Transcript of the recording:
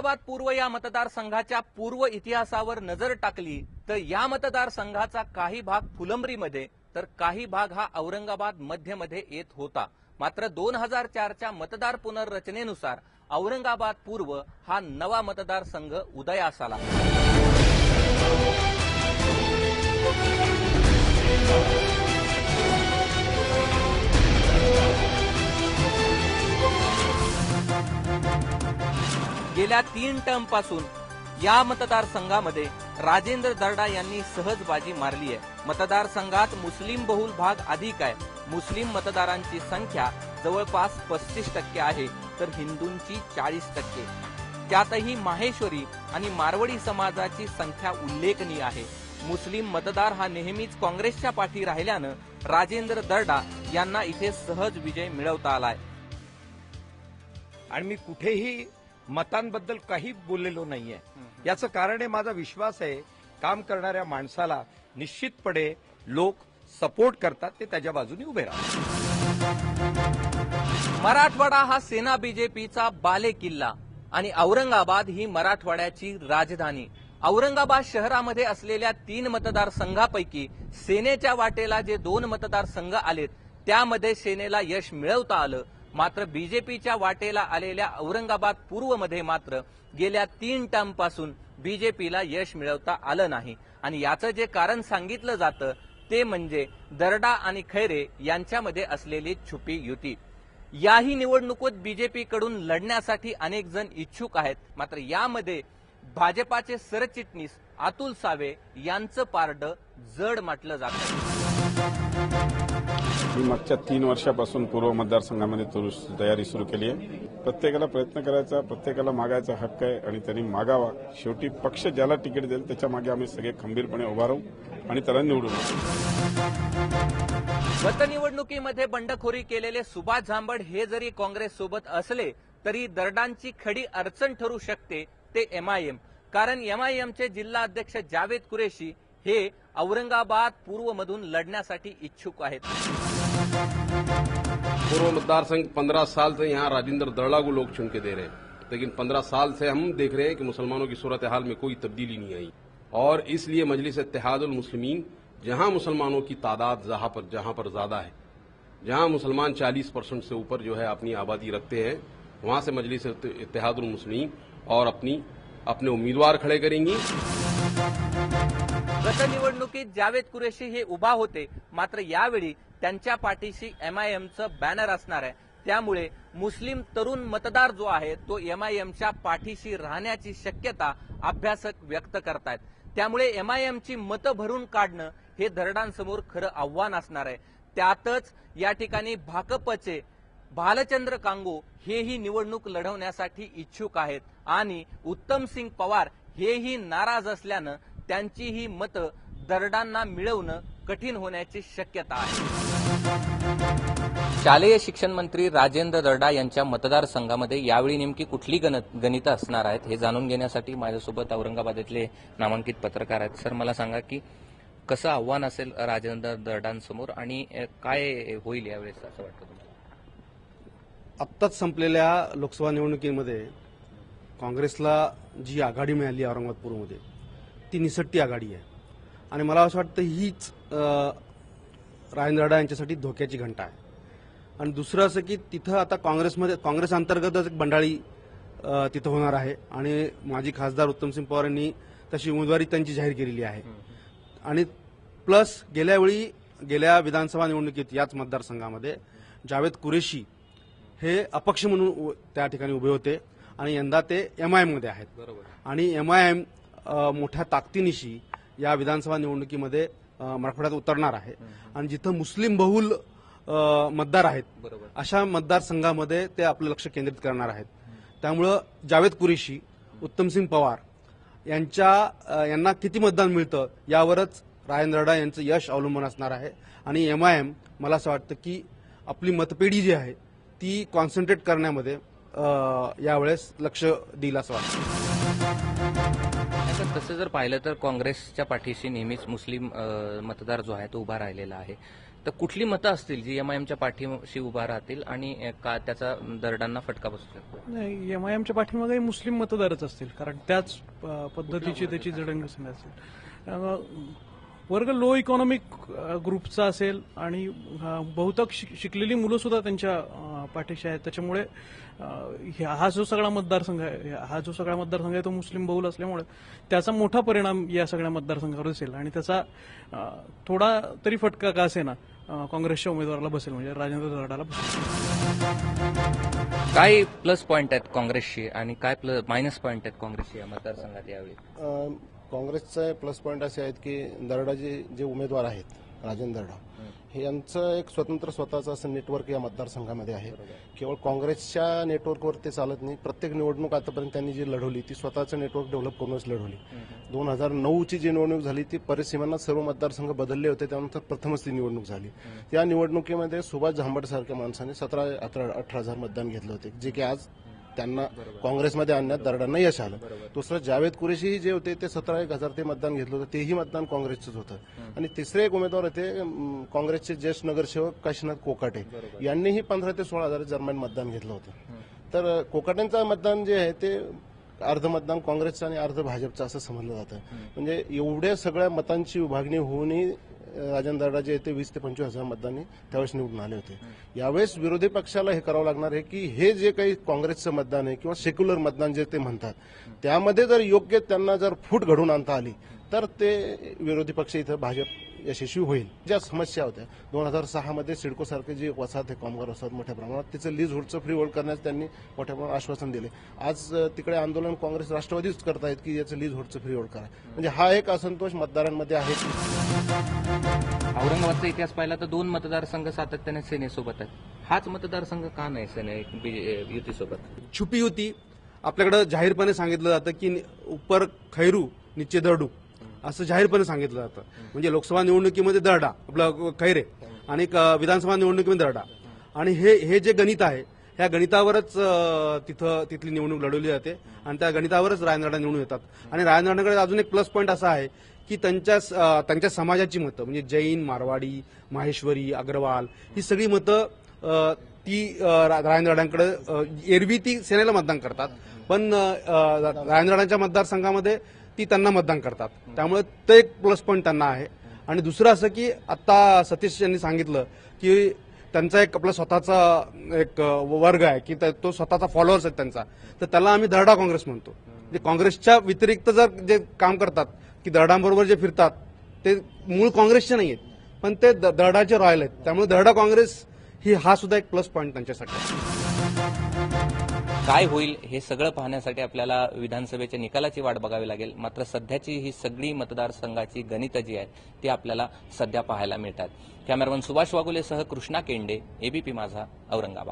औरंगाबाद पूर्व या मतदारसंघाच्या पूर्व इतिहासावर नजर टाकली तर या मतदारसंघाचा काही भाग फुलंब्रीमध्ये तर काही भाग हा औरंगाबाद मध्यमध्ये येत होता। मात्र 2004च्या मतदार पुनर्रचनेनुसार औरंगाबाद पूर्व हा नवा मतदारसंघ उदयास आला। गेल्या 3 टर्मपासून या मतदारसंघामध्ये राजेंद्र दर्डा यांनी सहज बाजी मारली आहे। मतदारसंघात मुस्लिम बहुल भाग अधिक आहे। मुस्लिम मतदारांची संख्या जवळपास 35% आहे तर हिंदूंची 40%। त्यातही माहेश्वरी आणि मारवाडी समाजाची संख्या उल्लेखनीय आहे। मुस्लिम मतदार हा नेहमीच काँग्रेसच्या पाठी राहिल्यानं राजेंद्र दर्डा यांना इथे सहज विजय मिळवता आलाय। आणि मी कुठेही मतांबद्दल काही बोललेलो नाहीये। याचं कारण आहे माझा विश्वास आहे काम करणाऱ्या माणसाला निश्चितपणे लोक सपोर्ट करतात, ते त्याच्या बाजूने उभे राहतात। मराठवाडा हा सेना बीजेपीचा बालेकिल्ला आणि औरंगाबाद ही मराठवाड्याची राजधानी। औरंगाबाद शहरामध्ये असलेल्या 3 मतदारसंघापैकी सेनेच्या वाटेला जे 2 मतदारसंघ आलेत त्यामध्ये सेनेला यश मिळवता आलं। मात्र बीजेपीच्या वाटेला आलेल्या औरंगाबाद पूर्वमध्ये मात्र गेल्या 3 टर्मपासून बीजेपीला यश मिळवता आलं नाही आणि याचं जे कारण सांगितलं जातं ते म्हणजे दर्डा आणि खैरे यांच्यामध्ये असलेली छुपी युती। याही निवडणुकीत बीजेपीकडून लढण्यासाठी अनेक जण इच्छुक आहेत। मात्र यामध्ये भाजपाचे सरचिटणीस अतुल सावे यांचं पारडं जड म्हटलं जातं। मी मागच्या 3 वर्षापासून पूर्व मतदारसंघामध्ये तयारी सुरू केली आहे। प्रत्येकाला प्रयत्न करायचा, प्रत्येकाला मागायचा हक्क आहे आणि त्यांनी मागावा। शेवटी पक्ष ज्याला तिकीट देईल त्याच्या मागे आम्ही सगळे खंबीरपणे उभा राहू आणि त्याला निवडून गत निवडणुकीमध्ये बंडखोरी केलेले सुभाष झांबड हे जरी काँग्रेस सोबत असले तरी दर्डांची खडी अडचण ठरू शकते ते एमआयएम। कारण एमआयएमचे जिल्हा अध्यक्ष जावेद कुरेशी हे औरंगाबाद पूर्व मधून लड़ण्यासाठी इच्छुक आहेत। पूर्व मतदार संघ 15 साल से यहाँ राजेंद्र दर्डा को लोग चुन के दे रहे हैं, लेकिन 15 साल से हम देख रहे हैं कि मुसलमानों की सूरत हाल में कोई तब्दीली नहीं आई और इसलिए मजलिस इत्तेहादुल मुस्लिमीन जहां मुसलमानों की तादाद जहां पर ज्यादा है, जहां मुसलमान 40% से ऊपर जो है अपनी आबादी रखते हैं, वहां से मजलिस इत्तेहादुल मुस्लिमीन और अपने उम्मीदवार खड़े करेंगी। गत निवडणुकीत जावेद कुरेशी हे उभा होते, मात्र यावेळी त्यांच्या पाठीशी एमआयएमचं बॅनर असणार आहे। त्यामुळे मुस्लिम तरुण मतदार जो आहे तो एमआयएमच्या पाठीशी राहण्याची शक्यता अभ्यासक व्यक्त करतायत। त्यामुळे एमआयएमची मतं भरून काढणं हे दर्डांसमोर खरं आव्हान असणार आहे। त्यातच या ठिकाणी भाकपचे भालचंद्र कांगो हेही निवडणूक लढवण्यासाठी इच्छुक आहेत आणि उत्तम सिंग पवार हेही नाराज असल्यानं त्यांची ही मतं दर्डांना मिळवणं कठीण होण्याची शक्यता आहे। शालेय शिक्षण मंत्री राजेंद्र दर्डा यांच्या मतदारसंघामध्ये यावेळी नेमकी कुठली गणितं असणार आहेत हे जाणून घेण्यासाठी माझ्यासोबत औरंगाबादेतले नामांकित पत्रकार आहेत। सर, मला सांगा की कसं आव्हान असेल राजेंद्र दर्डांसमोर आणि काय होईल यावेळेस असं वाटतं तुम्हाला? आत्ताच संपलेल्या लोकसभा निवडणुकीमध्ये काँग्रेसला जी आघाडी मिळाली औरंगाबाद पूर्वमध्ये ती निसटती आघाडी आहे आणि मला असं वाटतं हीच राजेंद्र दर्डा यांच्यासाठी धोक्याची घंटा आहे। आणि दुसरं असं की तिथं आता काँग्रेस अंतर्गतच एक बंडाळी तिथं होणार आहे आणि माजी खासदार उत्तमसिंग पवार यांनी तशी उमेदवारी त्यांची जाहीर केलेली आहे। आणि प्लस गेल्या विधानसभा निवडणुकीत याच मतदारसंघामध्ये जावेद कुरेशी हे अपक्ष म्हणून त्या ठिकाणी उभे होते आणि यंदा ते एमआयएम मध्ये आहेत। बरोबर। आणि एमआयएम मोठ्या ताकदीनिशी या विधानसभा निवडणुकीमध्ये मराठवाड्यात उतरणार आहे आणि जिथं मुस्लिम बहुल मतदार आहेत अशा मतदारसंघामध्ये ते आपलं लक्ष केंद्रित करणार आहेत। त्यामुळं जावेद कुरेशी, उत्तमसिंग पवार यांना किती मतदान मिळतं यावरच राजेंद्र दर्डा यांचं यश अवलंबून असणार आहे। आणि एमआयएम मला असं वाटतं की आपली मतपेढी जी आहे ती कॉन्सन्ट्रेट करण्यामध्ये यावेळेस लक्ष दिलं असं वाटतं। तसं जर पाहिलं तर काँग्रेसच्या पाठीशी नेहमीच मुस्लिम मतदार जो आहे तो उभा राहिलेला आहे। तर कुठली मतं असतील जी एमआयएमच्या पाठीशी उभा राहतील आणि का त्याचा दरडांना फटका बसू शकतो? नाही, एमआयएमच्या पाठीमागे मुस्लिम मतदारच असतील, कारण त्याच पद्धतीची त्याची जडणघडण असेल. वर्ग लो इकॉनॉमिक ग्रुपचा असेल आणि बहुतेक शिकलेली मुलं सुद्धा त्यांच्या पाठीशी आहेत. त्याच्यामुळे हा जो सगळा मतदारसंघ आहे तो मुस्लिम बहुल असल्यामुळे त्याचा मोठा परिणाम या सगळ्या मतदारसंघावर दिसेल आणि त्याचा थोडा तरी फटका का असेना काँग्रेसच्या उमेदवाराला बसेल, म्हणजे राजेंद्र दरडाला बसेल. काय प्लस पॉईंट आहेत काँग्रेसशी आणि काय मायनस पॉईंट आहेत काँग्रेसशी या मतदारसंघात यावेळी? काँग्रेसचे प्लस पॉईंट असे आहेत की दरडाचे जे उमेदवार आहेत राजेंद्र दरडा हे यांचं एक स्वतःचं असं नेटवर्क या मतदारसंघामध्ये आहे. केवळ काँग्रेसच्या नेटवर्कवर ते चालत नाही. प्रत्येक निवडणूक आतापर्यंत त्यांनी जी लढवली ती स्वतःचं नेटवर्क डेव्हलप करूनच लढवली. 2009ची जी निवडणूक झाली ती परिसीमांना सर्व मतदारसंघ बदलले होते, त्यानंतर प्रथमच ती निवडणूक झाली. त्या निवडणुकीमध्ये सुभाष झांबड सारख्या माणसाने 17-18 मतदान घेतले होते, जे की आज त्यांना काँग्रेसमध्ये आणण्यात दरडांना यश आलं. दुसरं जावेद कुरेशी जे होते ते 17,000 ते मतदान घेतलं होतं, तेही मतदान काँग्रेसचंच होतं. आणि तिसरे एक उमेदवार होते काँग्रेसचे ज्येष्ठ नगरसेवक काशीनाथ कोकाटे, यांनीही 15 ते 16,000 दरम्यान मतदान घेतलं होतं. तर कोकाटेंचं मतदान जे आहे ते अर्ध मतदान काँग्रेसचं आणि अर्ध भाजपचं असं समजलं जातं. म्हणजे एवढ्या सगळ्या मतांची विभागणी होऊनही राजेंद्र दरडा जे आहे ते 20 ते 25,000 मतदानी त्यावेळेस निवडून आले होते. यावेळेस विरोधी पक्षाला हे करावं लागणार आहे की हे जे काही काँग्रेसचं मतदान आहे किंवा सेक्युलर मतदान जे ते म्हणतात त्यामध्ये जर योग्य त्यांना जर फूट घडवून आणता आली तर ते विरोधी पक्ष इथं भाजप यशस्वी होईल. ज्या समस्या होत्या 2006 मध्ये सिडकोसारखे जे वसाहत आहे, कामगार वसाहत मोठ्या प्रमाणात, तिचं लीज होल्डचं फ्री होल्ड करण्यास त्यांनी मोठ्या प्रमाणात आश्वासन दिले. आज तिकडे आंदोलन काँग्रेस राष्ट्रवादीच करतायत की याचं लीज होल्डचं फ्री होल्ड करा. म्हणजे हा एक असंतोष मतदारांमध्ये आहे. औरंगाबादचा इतिहास पाहिला तर 2 मतदारसंघ सातत्याने सेनेसोबत आहेत. हाच मतदारसंघ का नाही सेने युतीसोबत? छुपी युती आपल्याकडे जाहीरपणे सांगितलं जातं की ऊपर खैरू नीचे दरडू असं जाहीरपणे सांगितलं जातं. म्हणजे लोकसभा निवडणुकीमध्ये दरडा आपलं खैरे आणि विधानसभा निवडणुकीमध्ये दरडा, आणि हे जे गणित आहे ह्या गणितावरच तिथली निवडणूक लढवली जाते आणि त्या गणितावरच राजेंद्र दरडा निवडून येतात. आणि राजेंद्र दरडाकडे अजून एक प्लस पॉईंट असा आहे की त्यांच्या समाजाची मतं म्हणजे जैन, मारवाडी, माहेश्वरी, अग्रवाल ही सगळी मतं ती राजेंद्र दरडांकडे एरवी ती सेनेला मतदान करतात, पण राजेंद्र दरडांच्या मतदारसंघामध्ये ती त्यांना मतदान करतात. त्यामुळे ते एक प्लस पॉईंट त्यांना आहे. आणि दुसरं असं की आता सतीश यांनी सांगितलं की त्यांचा एक आपला स्वतःचा एक वर्ग आहे की तो स्वतःचा फॉलोअर्स आहे त्यांचा, तर त्याला आम्ही दरडा काँग्रेस म्हणतो. म्हणजे काँग्रेसच्या व्यतिरिक्त जर जे काम करतात की दरडांबरोबर जे फिरतात ते मूळ काँग्रेसचे नाही आहेत, पण ते दरडाचे रॉयल आहेत. त्यामुळे दरडा काँग्रेस हा सुद्धा एक प्लस पॉईंट त्यांच्यासाठी. काय होईल हे सगळं पाहण्यासाठी आपल्याला विधानसभेच्या निकालाची वाट बघावी लागेल. मात्र सध्याची ही सगळी मतदारसंघाची गणितं जी आहेत ती आपल्याला सध्या पाहायला मिळतात. कॅमेरामन सुभाष वागुलेसह कृष्णा केंडे, एबीपी माझा, औरंगाबाद.